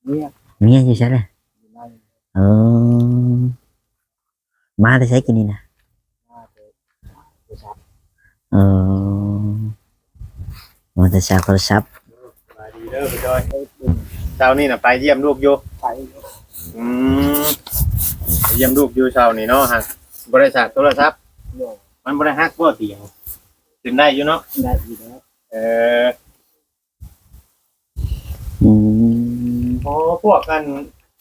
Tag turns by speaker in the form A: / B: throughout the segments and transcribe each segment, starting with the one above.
A: เนี่ย
B: เมียอยู่ใช่เลย
A: อยู่ใน
B: เออมาได้ใช้กินนี่นะ
A: หน้าโทรศัพท์
B: เออมาแต่ชาวโทรศัพท์
C: สบายดีเด้อพี่จอย
A: ไปดึง
C: เช้านี่น่ะไปเยี่ยมลูกอยู่
A: ไป
C: อืมไปเยี่ยมลูกอยู่เช้านี่เนาะฮะบริษัทโทรศัพท์
A: เรื่อง
C: มันบ่ได้ฮักบ่เตียงขึ้นได้อยู่เนาะ
A: ได้อยู่แล้ว
C: เออ
B: อืม
C: พอพวกกัน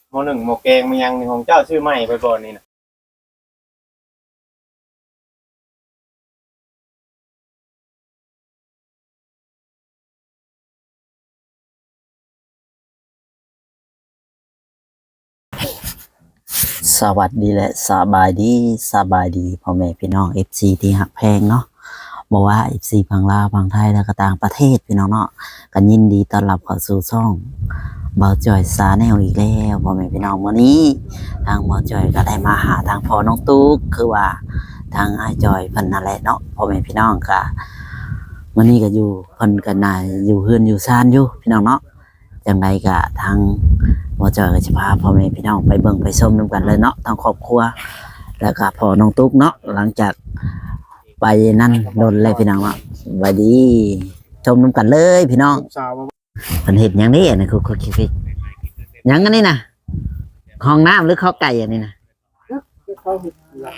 C: หมอหนึ่งหมอแกงมันยังนี่ของเจ้าชื่อใหม่ไปบ่นี่น่ะ
B: สวัสดีและสบายดีสบายดีพ่อแม่พี่น้อง FC ที่หักแพงเนาะบอกว่า FC พังลาวพังไทยแล้วก็ต่างประเทศพี่น้องเนาะกันยินดีต้อนรับเข้าสู่ช่องเบาจ่อยซาแนลอีกแล้วพ่อแม่พี่น้องวันนี้ทางเบาจ่อยก็ได้มาหาทางพ่อน้องตุ๊กคือว่าทางอ้ายจ่อยเพิ่นนั่นแหละเนาะพ่อแม่พี่น้องก็วันนี้ก็อยู่เพิ่นกันน่ะอยู่เฮือนอยู่ซ่านอยู่พี่น้องเนาะจังไดก็ทางเบาจ่อยก็จะพาพ่อแม่พี่น้องไปเบิ่งไปชมนำกันเลยเนาะทางครอบครัวแล้วก็พ่อน้องตุ๊กเนาะหลังจากไปนั่นโดนเลยพี่น้องเนาะสวัสดีชมนำกันเลยพี่น้อง
A: สาว
B: เพิ่นเฮ็ดหยังนี่อันนี้คือคิดหยังอันนี้น่ะห้องน้ำหรือข้าวไก่อันนี้น่ะ
A: เขาเห็นหลัก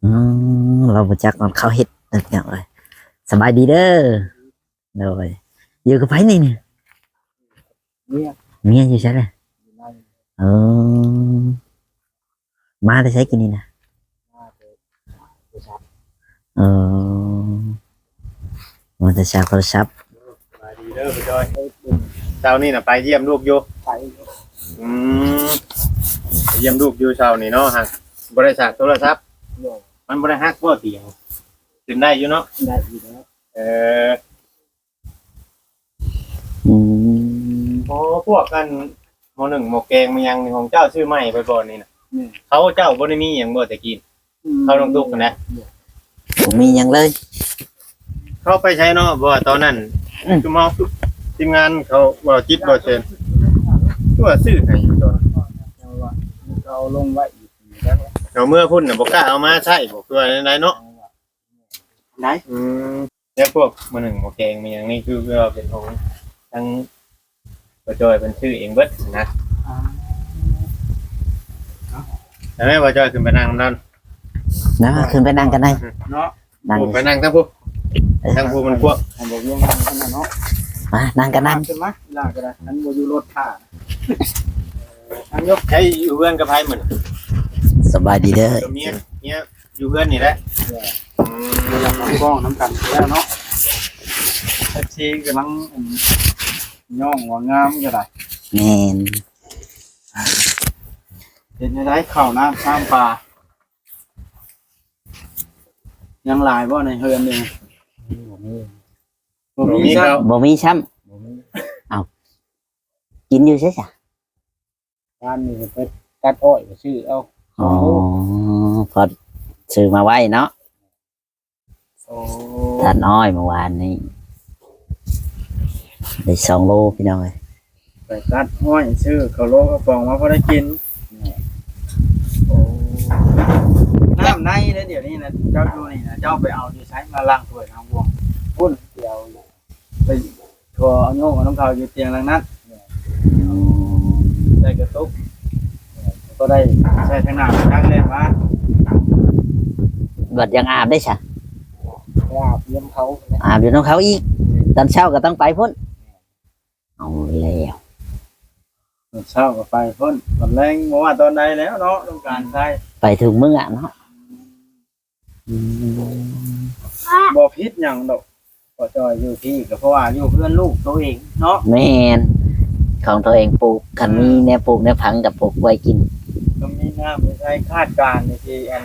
B: อืเราบ่จักมันเขาเฮ็ดนั่นอย่างเลยสบายดีเด้อโดยอยู่กับไผนี่เนี่ย
A: เนี่ย
B: เมียอยู่ใช่เลย
A: อยู่ใน
B: เออมาได้ใช้กินนี่นะ
A: หน้าโทรศัพท์
B: เออมาแต่ชาวโทรศัพท์
C: สบายดีเด้อพี่จอย
A: ไปดึง
C: เช้านี่น่ะไปเยี่ยมลูกอยู่
A: ไป
C: อืมไปเยี่ยมลูกอยู่เช้านี่เนาะฮะบริษัทโทรศัพท์
A: เรื่อง
C: มันบ่ได้ฮักบ่เตียงขึ้นได้อยู่เนาะ
A: ได้อยู่แล้ว
C: เออ
B: อืม
C: พอพวกกันหมอหนึ่งหมอแกงมันยังนี่ของเจ้าชื่อใหม่ไปบ่นี่น่ะ
A: เนี่ย
C: เขาเจ้าบ่ได้มีหยังบ่แต่กิน เขาลงทุกข์นะ
B: ผมมีหยังเลย
C: เขาไปใช้เนาะบ่ว่าตอนนั้นคือเมาทีมงานเขาบ่จิตบ่เชิญตัวาซื้อให้อยู่ตอน
A: เอาว่าเราลงไว้อีกแล้ว
C: เอาเมื่อพุ่นน่ะบ่กล้าเอามาใช้บ่คือว่าไหนๆเนาะ
A: ไหน
C: อืมแล้วพวกหมอหนึ่งหมอแกงมันยังนี่คือว่าเป็นของทั้งบ่จอยเป็นชื่อเองเบิดนะแล้วแม่บ่จอยขึ้นไปนั่งนั่น
B: นะขึ้นไปนั่งกันได้
A: เนาะ
B: นั่ง
C: ผมไปนั่งทั้งผู้ทั้งผู้มันกว้าง
A: อันบอกยังไงนั่นเนาะ
B: มานั่งกันนั่ง
A: ขึ้นมาลากก็ได้อันโมยูรถท่าอันยก
C: ใช้อยู่เพื่อนกับไผเหมือน
B: สบายดีเด้อ
C: เมียอยู่เพื่อนนี่แหละอืม
A: อยากกล้องน้ำกันแล้วเนาะแท็กซี่กำลังย่องว่างามก็ได้
B: แม่น
A: เห็นได้ข้าวน้ำข้ามปลายังหลายบ่ในเฮือนนี่บ่มีซะ
B: บ่มีช้ำเอากินอยู่ใช่จ้ะ
A: บ้านนี่ไปตัดอ้อยก็ชื่อเอา
B: อ๋อพอซื้อมาไว้เนาะ
A: โอ้
B: ทานอ้อยเมื่อวานนี้ได้2 โลพี่น้องเอ้ย
A: ไปตัดอ้อยชื่อเขาโลกระป๋องมาพอได้กินโอ้น้ำในแล้วเดี๋ยวนี้นะเจ้าดูนี่นะเจ้าไปเอาดีใช้มาล้างถ้วยน้ำวงพุ่นเดียวไปทัวเอาโยกเอาน้ำเขาอยู่เตียงหลังนั้นได้กระตุกก็ได้ใช้ทางหน้าทางเล่นมา
B: บัดยังอาบได้จ้ะ
A: อาบเยี่ยมเขา
B: อาบอยู่น้องเขาอีกตอนเช้าก็ต้องไปพุ่นเอาแล้ว
A: ตอนเช้าก็ไปพ่นตอนแรงบอกว่าตอนใดแล้วเนาะต้องการใช้
B: ไปถึงมื้อเนาะ
A: บ่พิษหยังดอกก็จอยอยู่ที่ก็เพราะว่าอยู่เพื่อนลูกตัวเองเนาะ
B: แม่นของตัวเองปลูกคันมีแนวปลูกแนวพังกับปลูกไว้กิน
A: ก็มีน้ำมีใช้คาดการณ์ในที่อัน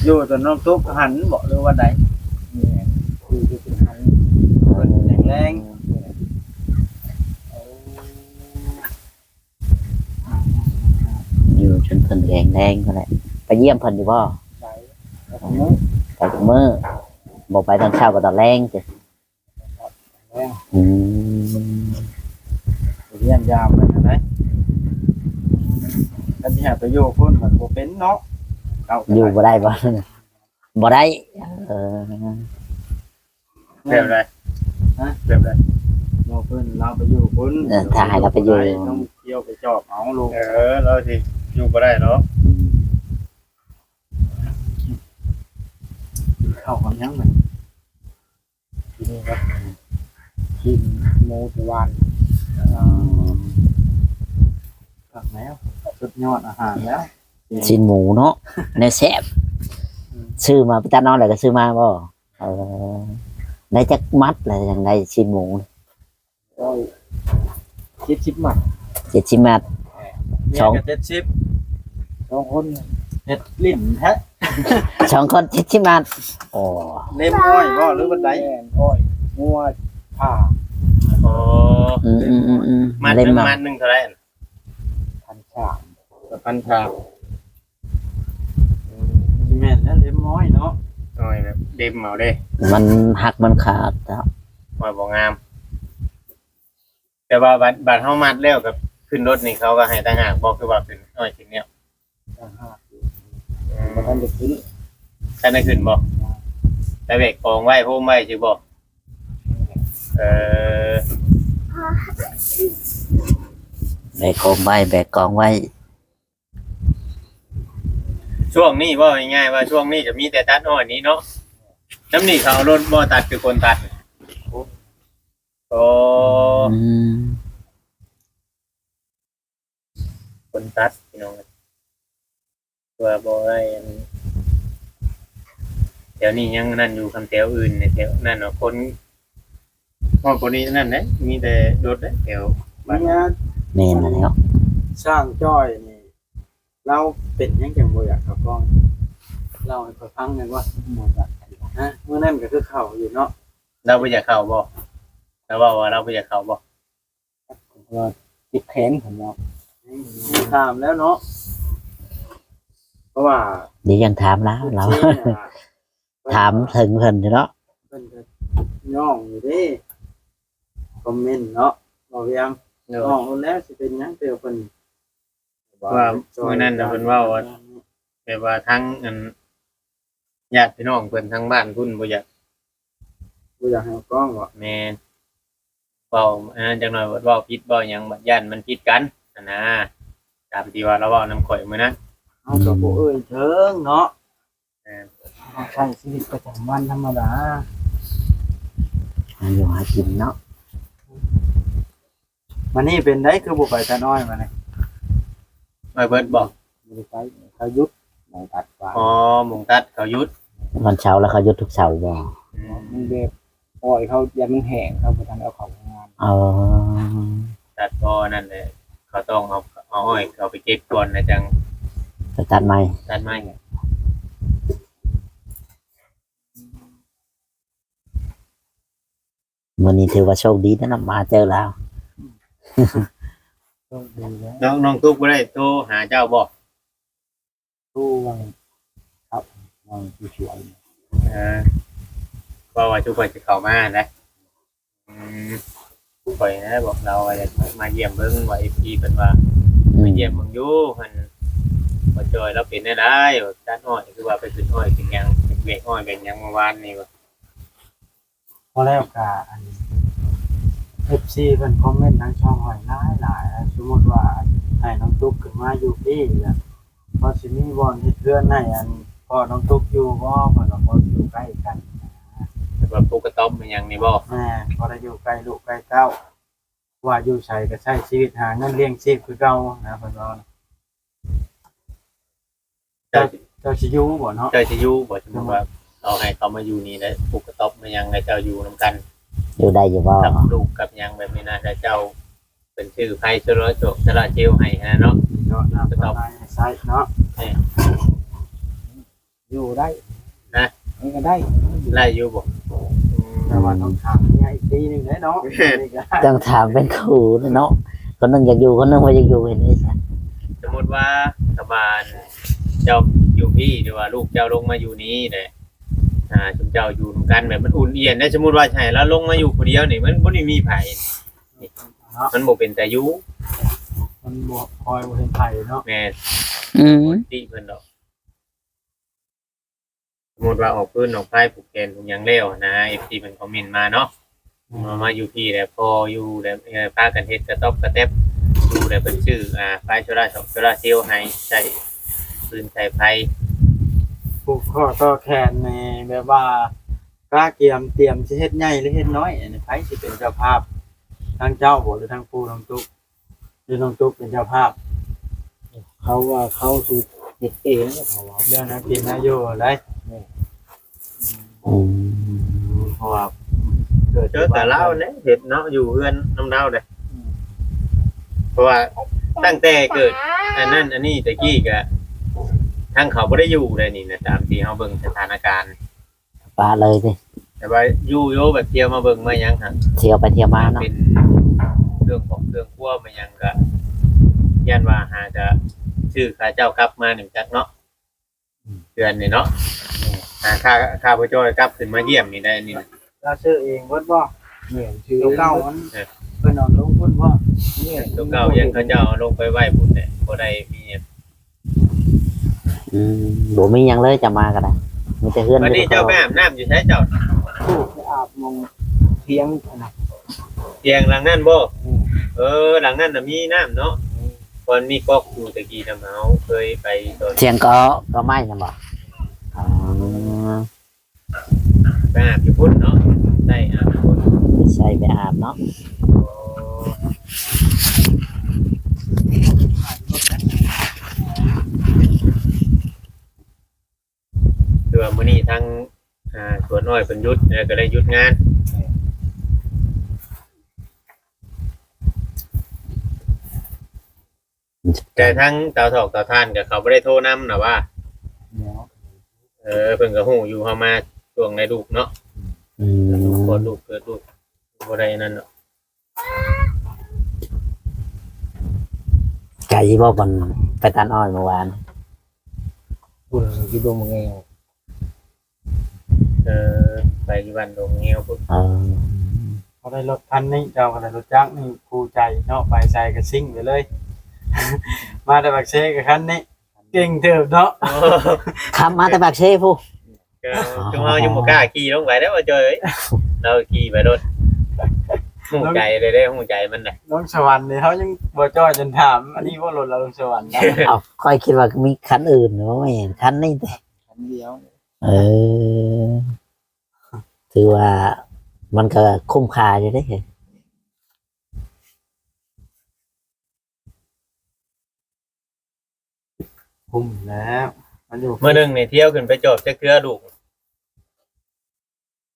A: อยู่จนน้องตุ๊กหันบอกเลยว่าใดนี่คือเป็นหันเป็นแรง
B: อยู่จนเพิ่นแดงก็แหละไปเยี่ยมเพิ่นอยู่บ่
A: ๆใช้แล้วก็มือ
B: ไปทุกมื้อบ่ไปตอนเช้าก็ตอนแรงจ้ะ
A: แรง
B: อืม
A: เยี่ยมยามไปนะได้กันที่หาไปอยู่พุ่นมันบ่เป็นเนาะเอา
B: อยู่บ่ได้บ่บ่ได้เออ
C: แบบไรแบบไร
A: เราเพิ่นเราไปอยู่พุ่น
B: ถ้าให้เราไปอยู่
A: ต้องเที่ยวไปจอบเอาลูก
C: เราสิอยู่บ่ได้เนาะ
A: เข้ากันยังมันที่นี่ครับกินหมูตะวันผักแล้วสุดยอดอาหารแล้ว
B: ชิ้นหมูเนาะในแซ่บซื้อมาพี่ตานอนแล้วก็ซื้อมาบ่เออได้จักมัดอะไรอย่างได้ชิ้นหมู
A: ก็คิดชิปหมัด
B: 70มัด
A: เมียกับ70 2คนเฮ็ดลิ้นแท้
B: 2คน70มัดโอ้
A: เล่มอ้อยบ่หรือบันไดอ้อยงัวผ้า
C: อ๋อ
B: มา
C: มัน
B: เล่น
C: นึง
B: มา
C: มันนึงเท่าไหร่
A: พันชามกับพันชามที่แม่นแล้วเล่มอ้อยเนาะ
C: น้อยแบบเด็มเอาเด้
B: มันหักมันขาดแล้ว
C: ว่าบ่งาม แต่ว่าบัดเฮามัดแล้วกับขึ้นรถนี่เขาก็ให้ต่างหากบ่คือว่าเป็นน้อยชิ้นเนี้ย
A: ต่างหากมันทันได้ขึ้น
C: ท่านได้ขึ้นบ่แต่แบกกองไว้โฮมไว้สิบ่เออ
B: แบกกองไว้แบกกองไว้
C: ช่วงนี้ว่าง่ายๆว่าช่วงนี้จะมีแต่ตัดอ้อยนี้เนาะน้ำนี่เขาเอารถบ่ตัดคือคนตัดโอ้
B: อืม
C: คนตัดพี่น้องตัวบ่ได้อันแถวนี้ยังนั่นอยู่คำแถวอื่นในแถวนั่นเนาะคนนี้นั่นนะมีแต่รถแถวบ้าน
A: เนี่ย
B: แม่นแล้ว
A: สร้างจ้อยนี่เราเป็นยังจังบ่อยากขับกล้องเราให้เขาฟังหนึงว่าหมดอ่ะฮะเมื่อนั้นก็คือเข้าอยู่เนาะ
C: เราบ่อยากเข้าบ่เราว่าเราบ่อยากเข้าบ่
A: ว่าติดแขนผมเนาะถามแล้วเนาะเพราะว่า
B: เดี๋ยวยังถามแล้วเรา ถามถึงเพิ่นอยู่เนาะ
A: เพิ่นก็ย่องอยู่เด้คอมเมนต์เนาะบ่เวียงย่องเอาแล้วสิเป็นหยังเตียวเพิ่น
C: ว่าเมื่อนั้นน่ะเพิ่นเว้าว่าแบบว่าทั้งอันญาติพี่น้องเพิ่นทั้งบ้านพุ่นบ่อยาก
A: บ่อยากให้เอากล้องว่ะ
C: แม่นเว้าอันนั้นจังหน่อยเว้าผิดเว้าหยังบัดย่านมันผิดกันนะตามที่ว่าเราเว้านำข่อยมื้อนั้น
A: เฮาก็บ่เอ่ยเถิงเนาะ
C: เออ
A: เฮาใช้ชีวิตประจำวันธรรมดา
B: อยู่หากินเนาะ
A: มันนี่เป็นได้คือบ่ไปตาน้อยมานี่
C: ไม่เบิดบอก
A: บ่ได้ไปเขาหยุดหมองตัดฟ้า
C: อ๋อหมุงตัดเขายุด
B: วันเช้าแล้วเขาหยุดทุกเช้าบ่
A: มันแบบปล่อยเขายันมันแห้งเขาบ่ทันเอาเข้าโรงงาน
B: เออ
C: ตัดพอนั่นเลยเขาต้องเอาอ้อยเขาไปเก็บก่อนนะจัง
B: ไปตัดไม้
C: ตัดไม้
B: มื้อนี้ถือว่าโชคดีนะมาเจอแล้ว
A: ต้องดูแล้ว
C: น้องทุกบ่ได้โทรหาเจ้าบอก
A: ตู้วังครับวังที่สวย
C: เพราะว่าทุกคนจะเข้ามานะข่อยนะบอกเราว่าจะมาเยี่ยมเบิ่งว่า FP เพิ่นว่ามาเยี่ยมเบิ่งอยู่เพิ่นบ่จอยเราเป็นได้ตัดอ้อยคือว่าไปขึ้นอ้อยขึ้นหยังเบรกอ้อยเป็นหยังเมื่อวานนี่ว่า
A: พอแล้วก็อัน FC เพิ่นคอมเมนต์ทางช่องหอยหลายสมมุติว่าให้น้องตุ๊กขึ้นมาอยู่ที่เนี่ยพอสิมีบ่อนเฮ็ดเรือนให้อันพอน้องตุ๊กอยู่บ่เพิ่นก็บ่อยู่ใกล้กัน
C: แต่ว่าปลูกกระต๊อบเป็นหยังนี่บ่
A: แม่พอได้อยู่ใกล้ลูกใกล้เต้าว่าอยู่ใส่ก็ใช้ชีวิตหาเงินเลี้ยงชีพคือเก่านะเพิ่นว่า
C: เจ้า
A: เจ้าสิอยู่บ่เนาะ
C: เจ้าสิอยู่บ่สมมุติว่าเอาให้เขามาอยู่นี่ได้ปลูกกระต๊อบเป็นหยังให้เจ้าอยู่นํกัน
B: อยู่ได้อยู่บ่
C: กับลูกกับหยังแบบนี้นะแล้วเจ้าเป็นชื่อไผชโลโจกชลาเจลให้นะเนาะ
A: เนาะนะก็ได้ใช้เนาะอยู่ได้
C: นะ
A: นี่ก็ได้
C: ไล่อยู่บ่
A: แต่ว่าต้องถามเนี่ยอีกทีหนึงเนาะนี่ก็ได้
B: ต้องถามเป็นครูเนาะคนหนึงอยากอยู่คนหนึงบ่อยากอยู่เห็นได้ชัด
C: สมมุติว่าชาวบ้านเจ้าอยู่พี่หรือว่าลูกเจ้าลงมาอยู่นี้เด้ชุมเจ้าอยู่นํกันแบบมันอุ่นเอียนได้สมมุติว่าใช่แล้วลงมาอยู่ผู้เดียวนี่มันบ่ได้มีไผ มันบ่เป็นแต่อยู่
A: มันบ่คอยบ่เห็นไผเนาะ
C: แม่น
B: อืม
C: ติเพิ่นดอกสมมุติว่าออกพื้นออกไผผูกแขนผูกหยังแล้วนะ FC เพิ่นคอมเมนต์มาเนาะมาอยู่พี่แล้วพออยู่แล้วพากันเฮ็ดกระต๊อบกระแต๊บอยู่แล้วเพิ่นชื่อไฟโซล่าเซลล์ให้ใช้ปืนใช้ไฟ
A: ผูกข้อต่อแขนในแบบว่ากล้าเตรียมสิเฮ็ดใหญ่หรือเฮ็ดน้อยอันนี้ไผสิเป็นเจ้าภาพทั้งเจ้าบ่หรือทั้งผู้ทั้งตุ๊กหรือน้องตุ๊กเป็นเจ้าภาพ
D: เขาว่าเขาสิเฮ็ดเองเขาว่า
A: เรื่องนั้นกินนะอยู่ได้
B: อืม
A: เพราะว่าเกิด
C: เจอแต่เล่าเนี่ยเห็ดเนาะอยู่เพื่อนน้ำเล่าเลยเพราะว่าตั้งแต่เกิดอันนั้นอันนี้ตะกี้ก็ทั้งเขาไม่ได้อยู่เลยนี่นะตามที่เขาเบิ่งสถานการณ์
B: ปลาเลยสิ
C: แต่ว่าอยู่โยแบบเที่ยวมาเบิ่งมายังฮะ
B: เที่ยวไปเที่ยวมาเนาะ
C: เป็นเรื่องของเครื่องครัวมายังก็ยันว่าหาจะชื่อข้าเจ้ากลับมาหนึ่งจักเนาะเดือนนี่เนาะข้าพเจ้ากลับขึ้นมาเยี่ยมนี่ได้นี่นะ
A: เราซื้อเองเบิดบ่
D: แม่นชื่อ
A: ตัวเก่ามันเพิ่นเอาลงพุ่นบ่
D: เนี่ย
C: ตัวเก่ายังข้าเจ้าเอาลงไปไหว้บุญเนี่ยบ่ได้มีหยัง
B: อืมบ่มีหยังเลยจะมาก็ได้มีแต่เฮือน
C: วันนี้เจ้าไปอาบน้ำอยู่ใช้เจ้า
D: ผู้ไปอาบมองเทียงอันน่ะ
C: เตียงหลังนั้นบ่หลังนั้นน่ะมีน้ำเนาะก่อนมีก๊อกอยู่ตะกี้นำเฮาเคยไปตอน
B: เสียงก็ไม่นะบ่อ๋อ
C: ไปอาบอยู่พุ่นเนาะใช่อาบอยู่พุ่น
B: ไม่ใช่ไปอาบเนาะ
C: คือว่ามื้อนี้ทั้งสวนอ้อยเพิ่นหยุดแล้วก็ได้หยุดงาน แต่ทั้งเตาถอกเตาถ่านก็เขาบ่ได้โทรนำน่ะว่า
D: แล้ว
C: เพิ่นก็ฮู้อยู่เฮามาช่วงในลูกเนาะ
B: อืม
C: พอลูกเกิดลูกบ่ได้นั่นเนาะ
B: ไก่บ่บนไปตันอ้อยเมื่อวาน
D: ผู้ที่บ่มาแงว
C: ไปที่บ้านดงเงี้ยวพุ่น
B: เออ
A: เขาได้รถคันนี้เจ้าก็ได้รถจักรนี่ภูใจเนาะไปใส่ก็ซิ่งไปเลย มาแต่บักเซกับคันนี้เก่งเถิบเนาะ
B: ขับมาแต่ปากเชผู้
C: ก็จุงเฮายังบ่กล้าขี่ลงไปแล้วว่าจ้อยเอ้ยเราขี่ไปรถหูใจเลยได้หูใจมันน่ะ
A: ลงสวรรค์นี่เขายังบ่จ้อยจนถามอันนี้ว่ารถเราลงสวรรค์นะ
B: เอาค่อยคิดว่ามีคันอื่นหรือว่าไม่เห็นคันนี้แต่
D: คันเดียว
B: เออถือว่ามันก็คุ้มค่าอยู่ได้เหรอ
A: คุ้มแล้วมันอยู่
C: เมื่อนึงนี่เที่ยวขึ้นไปจอบจักเทื่อลูก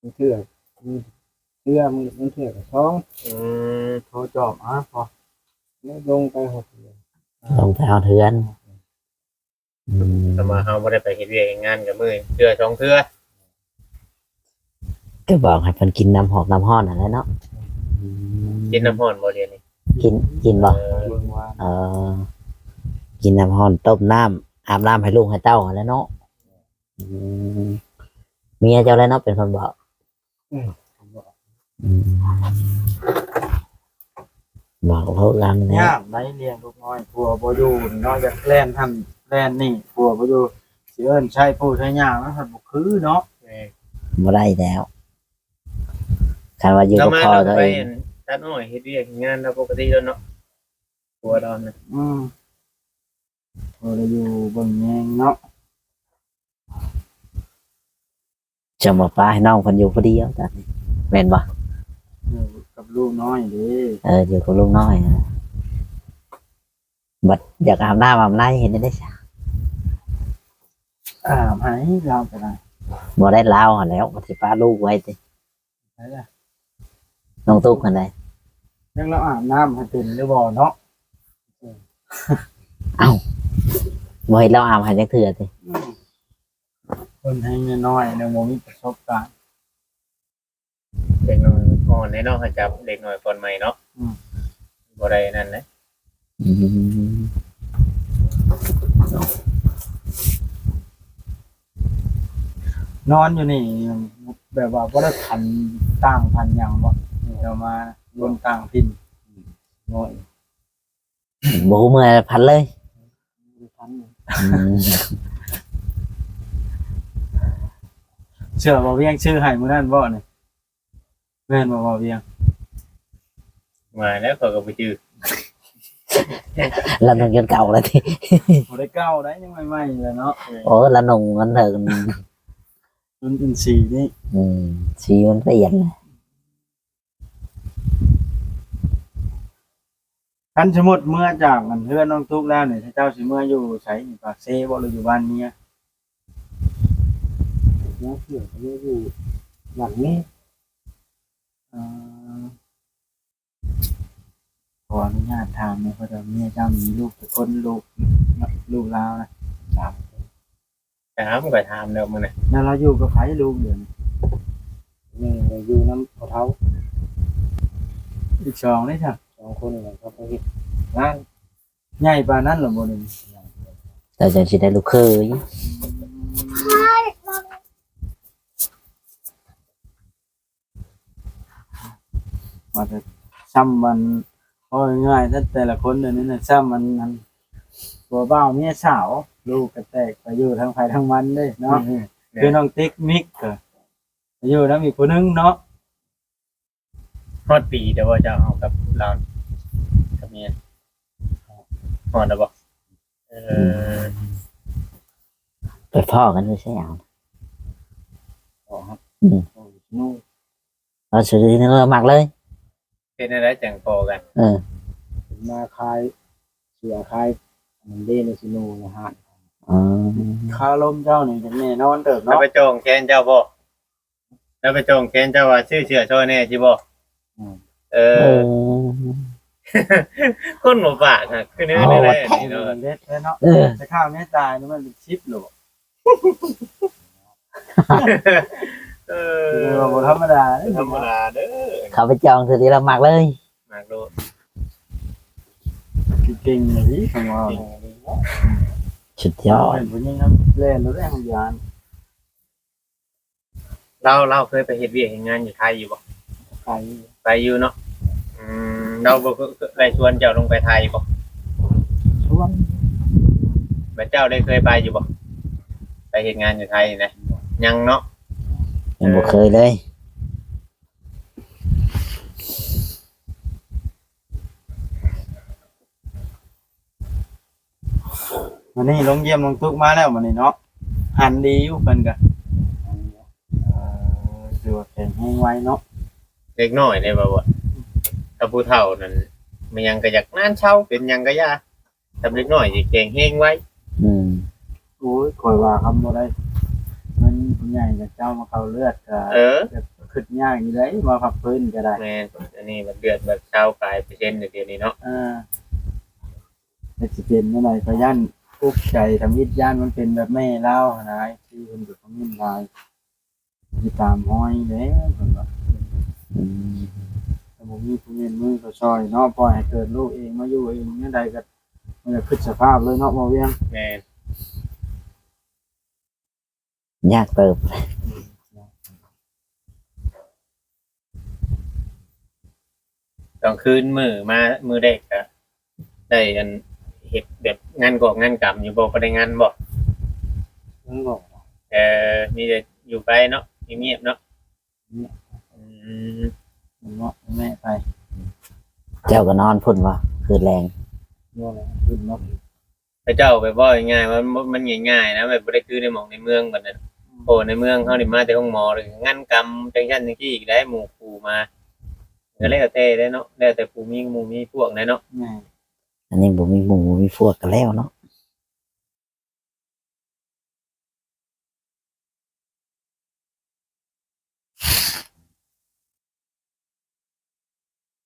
D: มันเถื่อมีเถื่อมันเถื่อกับท้อง
C: อืม
A: โทรจอบพอ
D: แล้วลงไป6เดือน
B: ลงไปเอาเทือนอืม
C: แต่มาเฮาบ่ได้ไปเฮ็ดเวียกเฮ็ดงานกับมื้อเทื่อสองเทื่อ
B: ก็บอกให้เพิ่นกินน้ำหอกน้ำห้อนอะไรเนาะอืม
C: กินน้ำร้อนบ่เดี๋ยวนี้
B: กินบ่
A: เบิ่งว่า
B: เออกินน้ำห้อนต้มน้ำอาบน้ำให้ลูกให้เต้าอะไรเนาะอืมเมียเจ้าแล้วเนาะเป็นคนบอกอืมบอกเขาลังเนี่ย
A: ยากได้เลี้ยงลูกน้อยผัวบ่อยู่นอกจากแล่นทำแล่นนี่ผัวบ่อยู่สิเอิ้นใช้ผู้ใช้ยากมันบ่คือเนาะ
B: บ่ได้แล้วคันว่าอยู่
C: เรา
B: กับ
C: มา
B: พ่อ
C: เรา
B: ตัว
C: ไป
B: เอง
C: ตัดอ้อยเฮ็ดเวียกเฮ็ดงานเราปกติแล้วเนาะผัวเราน่ะ
A: พอได้อยู่เบิ่งแยงเนาะ
B: จะมาป้าให้น้องเพิ่นอยู่พอดีเอาจ้ะแม่นบ่
A: อยู่กับลูกน้อยเด้
B: อยู่กับลูกน้อยนะบัดอยากอาบน้ำอาบในเห็นได้จ้ะ
A: ให้เราไปได้
B: บ่ได้ลาวหั่นแล้วบ่สิป้าลูกไว้ติ
A: ได้ล่ะ
B: น้องตุ๊กหั่นได้
A: ยังเราอาบน้ำให้เป็นหรือบ่เนาะ
B: บ่เห็นเราอาบให้จักเทื่อติ
A: คนให้น้อยๆเนี่ยบ่มีประสบการณ์
C: เด็กน้อยอ่อนแน่เนาะให้จับเด็กน้อยก่อนใหม่เนาะบ่ได้นั่นนะ
B: อืม
A: นอนอยู่นี่แบบว่าบ่ได้พันต่างพันหยังบ่เดี๋ยวมาบนต่างถิ่น
D: น้อย
B: บ่ฮู้เมื่อพันเลย
D: พัน
B: อืม
A: เชื่อบ่เวียงชื่อให้มื้อนั้นบ่นี่แม่นบ่เวียง
C: มาแล้วเขาก็ไปจื้อ
B: ละนงจนเก่าแล้วที่
A: บ่ได้เก้าได้ยังใหม่ๆเลยเนาะ
B: โอ้ละนงมันเถิง
A: รุ่นอินซีย์นี่
B: สีมันเปลี่ยนเลย
A: คันสมมุติเมื่อจากมันเฮือนน้องตุ๊กแล้วนี่ถ้าเจ้าสิเมื่ออยู่ไสนี่ปากเซบ่หรืออยู่บ้านเมีย
D: น้องเสือเขาอยู่หลังนี้
A: อ่าขออนุญาตถามหน่อยเพราะว่าเมียเจ้ามีลูกทุกคนลูกลาวนะ
C: ถามก็ถามเด้อมื้อน่ะ
A: แล้วเราอยู่กับไผลูกเดี๋ยวนี้
D: นี่อยู่น้ำเขาเท้า
A: อีกสองนี่จ้ะ
D: 2 คนเลยเขาไปเฮ็ดงาน
A: ใหญ่ปานนั้นเหรอบ่นี่
B: แต่จะสิได้ลูกเคย
A: ว่าแต่ซ้ำมันเอาง่ายๆถ้าแต่ละคนเดี๋ยวนี้น่ะซ้ำมันตัวเบ้าเมียสาวลูกก็แตกไปอยู่ทั้งไผทั้งมันเด้เนาะคือน้องติ๊กมิกก็ไปอยู่นำอีกคนนึงเนาะ
C: ฮอดปีเด้อว่าเจ้าเอากับเรากับเมียฮอดแล้วบ่เออ
B: ไปพ่อกันไม่ใช่เอา
D: ออกครับ
B: นู่นเราสุดที่นี่เราหมักเลย
C: เป็นอะไรจังพอกัน
D: มาคายเสือคายมันเล่นซิโนนะฮะ
B: อ๋อ
A: คาลมเจ้านี่จะแน่นอนเติบ
C: แล้ว
A: เนาะ
C: ไปโจงแค้นเจ้าบ่แล้วไปโจงแค้นเจ้าว่าชื่อเชื่อช่อยแน่สิบ่เอ
B: เอ
C: อ
B: อ
C: คนบ่ปากฮะคือเนื้อได้นี่เนาะ
A: เด็ดเนาะ
B: เออ
A: แต่ข้าวแม่ตายนี่มันเป็นชิปหรอ
C: เอ
A: คือ
C: อ
A: ว่าบ่ธรรมดาเด้
C: ธรรมดาเด้อ
B: เขาไปจองสุดที่เราหมักเลย
C: มากโลด
A: เก่งเลยพี่ของเรา
B: สุดยอด
A: เป็นผู้หญิงครับเล่นรถแรงยาน
C: เราเคยไปเฮ็ดเวียกเฮ็ดงานอยู่ไทยอยู่บ่
D: ไก่
C: ไปอยู่เนาะเราบ่ได้ชวนเจ้าลงไปไทยบ่
D: ช่วง
C: บัดเจ้าได้เคยไปอยู่บ่ไปเฮ็ดงานอยู่ไทยนะยังเนาะ
B: ยังบ่เคยเลย
A: วันนี้ลงเยี่ยมลงตุ๊กมาแล้ววันนี้เนาะหันดีอยู่เพิ่นก็คือว่าแข็งแรงไวเนาะ
C: เล็กน้อยได้บ่ถ้าผู้เฒ่านั่นมันยังก็อยากนานเช้าเป็นหยังก็ยาถ้าเล็กน้อยสิเก่งเฮงไว้
B: อืม
A: โอ้ยข่อยว่าคำบ่ได้มันผู้ใหญ่กับเจ้ามาเข้าเลือดก็
C: เออ
A: ขึ้นยากอยู่เลยมาพักฟื้นก็ได้
C: แม่นอันนี้มันเดือดแบบเช้าปลายเปอร์เซ็นต์เดี๋ยวนี้เนาะ
A: แต่สิเป็นเมื่อไหร่ก็ย่านทุกข์ใจทำยิดย่านมันเป็นแบบแม่เล่านะที่เพิ่นอยู่ของนิ่มลายที่ตามห้อยเด้เพิ่นว่า
B: อืม
A: แต่บ่มีผู้เล่นมือก็ซอยเนาะปล่อยให้เกิดลูกเองมาอยู่เองเนี่ยใดก็มันจะขึ้นสภาพเลยเนาะบ่เวียง
C: แม่น
B: ยากเติบ
C: ตอนคืนมือเด็กก็ได้อันเฮ็ดแบบงานก่องานกรรมอยู่บ่บ่ได้งานบ่
D: มันบอก
C: มีแต่อยู่ไปเนาะเงียบๆเนาะอืม
A: เนาะแม่ไป
B: เจ้าก็นอนพุ่นวะคือแรง
D: ว่าอะไรขึ้นเนาะ
C: พระเจ้าไปบ่ง่ายๆมันง่ายๆนะแบบบ่ได้คือในหม่องในเมืองบัดนั้นโอ้ในเมืองเฮานี่มาแต่ห้องหมอหรืองานกรรมจังซั่นจังซี่อีกได้หมู่ครูมาก็แล้วแต่ได้เนาะแล้วแต่ผู้มีหมู่มีพวกได้เนาะ
A: แม่
B: อันนี้บ่มีหมูมีพวกกันแล้วเนาะ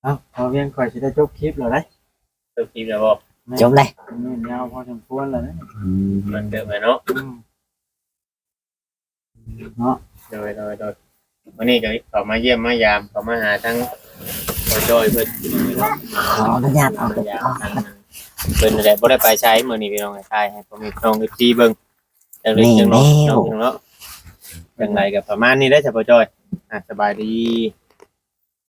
A: เอ้าพอเวียงข่อยสิได้จบคลิปแล้วเด้
C: ตัวคิดแล้วบ่
B: จบเลย
A: นี่ยาวพอสมควรแล้วนะ
B: อืม
C: มันเกิดมาเนาะ
A: เนาะ
C: โดยวันนี้ก็เขามาเยี่ยมมายามเขามาหาทั้งพ่อจอยเพิ่น
B: ขออนุญาตเอา
C: มายามทั้งเพิ่นนั่นแหละบ่ได้ไปใช้มื้อนี้พี่น้องให้ทายให้พ่อแม่พี่น้อง FC เบิ่งจังได๋จังเนาะจังได๋ก็ประมาณนี้ได้อจ้ะพ่อจอยสบายดี